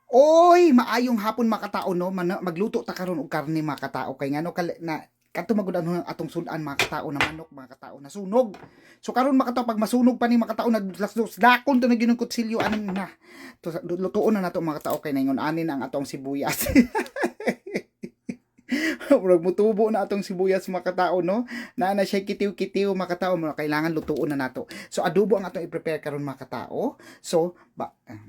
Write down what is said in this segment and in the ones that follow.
Oy, maayong hapon mga katao no, magluto ta karon og karne mga katao kay ngano na kadto magud ang atong sudan mga katao na manok mga katao na sunog. So karon mga katao pag masunog pa ni mga katao naglasdos dakon to na ginung kutsilyo aning na. To lutuon na nato mga katao kay naingon anin ang atong sibuyas. Murag mutubo na atong sibuyas mga katao no. Na siya kitiw-kitiw mga katao, kailangan lutuon na nato. So adobo ang atong i-prepare karon mga katao. So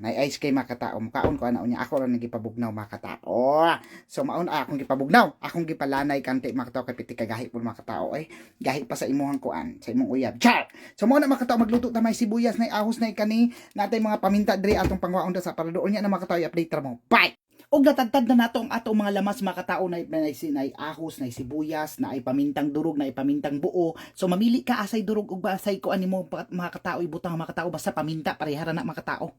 na-ice kay mga katao. Mukaon ko ana unya ako ra nagipabugnaw mga katao. So maun akong gipabugnaw, akong gipalanay kanti mga katao kay piti kagahi pud mga katao ay gahi pa sa imong kuan, sa imong uyab. Char. So mo na mga katao magluto ta may sibuyas na ahos na kani natay mga paminta diri atong pangwaon sa para doon nya na mga katao i-update ra mo. Bye. Og natagtad na nato ang atong mga lamas mga katao na ahos, na sibuyas, na ay pamintang durog, na ay pamintang buo. So mamili ka asay durog ug asay ko animo mga katao ibutang mga katao basta paminta parehara na mga katao.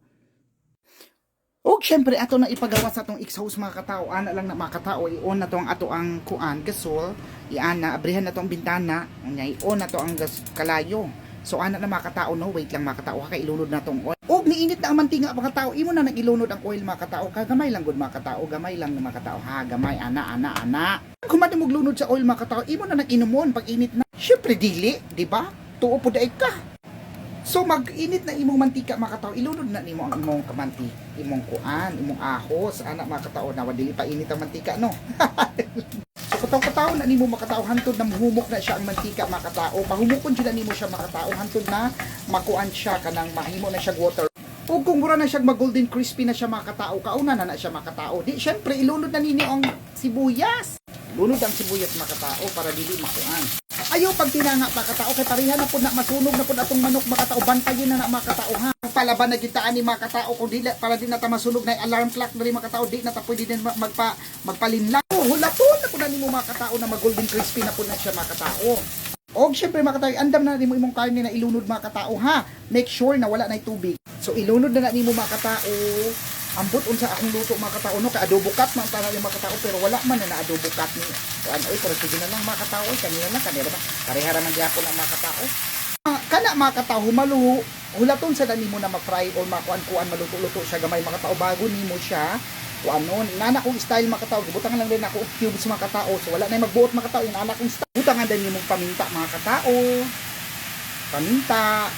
Og syempre ato na ipagawa sa atong exhaust mga katao, ana lang na mga katao i-on na to ang ato ang kuan gasol, iana abrihan na to ang bintana, unya i-on na to ang kalayo. So ana na mga katao no, wait lang mga katao kay ilunod na tong oil. Og niinit na ang mantinga mga katao, imo na nag-ilunod ang oil mga katao, kagamay lang gud mga katao, gamay lang mga katao ha, gamay ana. Kung madi mo glunod sa oil mga katao, imo na nag-inumon pag init na. Syempre dili, di ba? Tuo pud ay ka. So mag-init na imong mantika mga katao, ilunod na nimo ang imong kamanti, imong kuan, imong ahos, ana mga katao na dili pa init ang mantika no. So kataw-kataw na nimo makatao hantod na mahumok na siya ang mantika mga katao. Pahumukon sila nimo siya mga katao hantod na makuan siya kanang mahimo na siya water. O kung mura na siya mag-golden crispy na siya mga katao, kauna na siya mga katao. Di syempre ilunod na nini ang sibuyas. Lunod ang sibuyas mga katao para dili makuan. Ayaw pag tinanga mga katao kay pareha na pud na masunog na pud atong manok mga katao, bantayin na mga katao ha. Palaban na gitaan ni mga katao kung dili para di na ta masunog na alarm clock na rin mga katao, di na ta pwede din magpalinlang. Hulaton na pud na nimo mga katao na mag-golden crispy na pud na siya mga katao. Og syempre mga katao, andam na nimo imong karne na ilunod mga katao ha. Make sure na wala na tubig. So ilunod na nimo mga katao. Ambot unsa akong luto mga katao no, kay adobo cut man tanaw yung mga katao pero wala man na adobo cut ni. Kuan oy pero sige na lang mga katao, kanina lang kanira ba. Parehara man gyapon ang mga katao. Kana mga katao humalo, hulaton sa nimo na ma-fry or makuan-kuan maluto-luto siya gamay mga katao bago nimo siya kuanon. Nana kong style mga katao, gibutangan lang din ako og cubes mga katao. So wala na magbuot mga katao, yung anak kong style. Butangan din nimo paminta mga katao. Paminta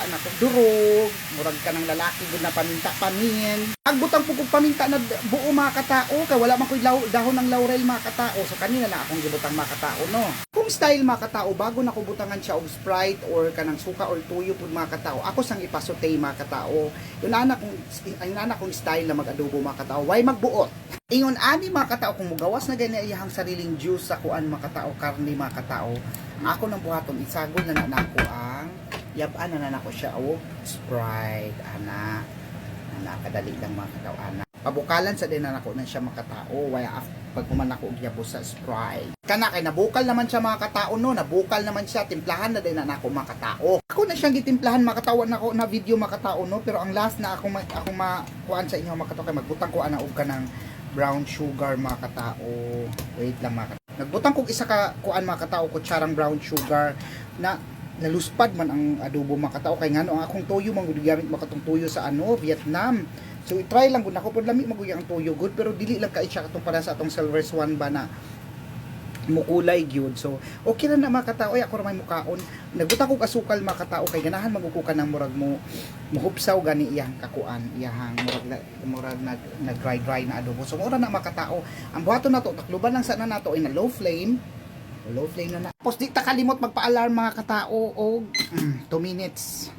na kong durog, murag ka ng lalaki gud na paminta pamin. Agbutang pugog paminta na buo mga katao, kay wala man koy dahon ng laurel mga katao. So kanina na akong gibutang mga katao no. Kung style mga katao, bago na ko butangan siya og Sprite or kanang suka or tuyo pud mga katao, ako sang ipasote mga katao. Yung anak kong style na mag-adobo mga katao, way magbuot. Ingon ani mga katao kung mugawas na gani iyang sariling juice sa kuan mga katao, karne mga katao. Ako nang buhaton isagol na nako ang yab-an na nako siya o Sprite ana kadali lang mga katao ana. Pabukalan sa din na nako na siya mga katao, waya pag kuman ako og yabos sa Sprite. Kana kay nabukal naman siya mga katao no, nabukal naman siya, timplahan na din na nako mga katao. Ako na siyang gitimplahan mga katao nako na video mga katao no, pero ang last na ako makuan sa inyo mga katao kay magbutang ko ana og kanang brown sugar mga katao. Wait lang mga katao. Nagbutang kog isa ka kuan mga katao, kutsarang brown sugar na naluspad man ang adobo mga katao kay ngano ang akong toyo man gud gamit makatong toyo sa Vietnam. So i-try lang gud nako pud lami maguya ang toyo good pero dili lang kay siya katong para sa atong silver swan ba na mukulay gyud. So okay na mga katao, ay ako ra may mukaon. Nagbutang kog asukal mga katao kay ganahan magukukan ng murag mo muhupsaw gani iyang kakuan, iyang murag nag dry na adobo. So mura na mga katao. Ang buhaton nato takluban lang sana nato ay na low flame na. Tapos di ta kalimot magpa-alarm mga katao og 2 minutes.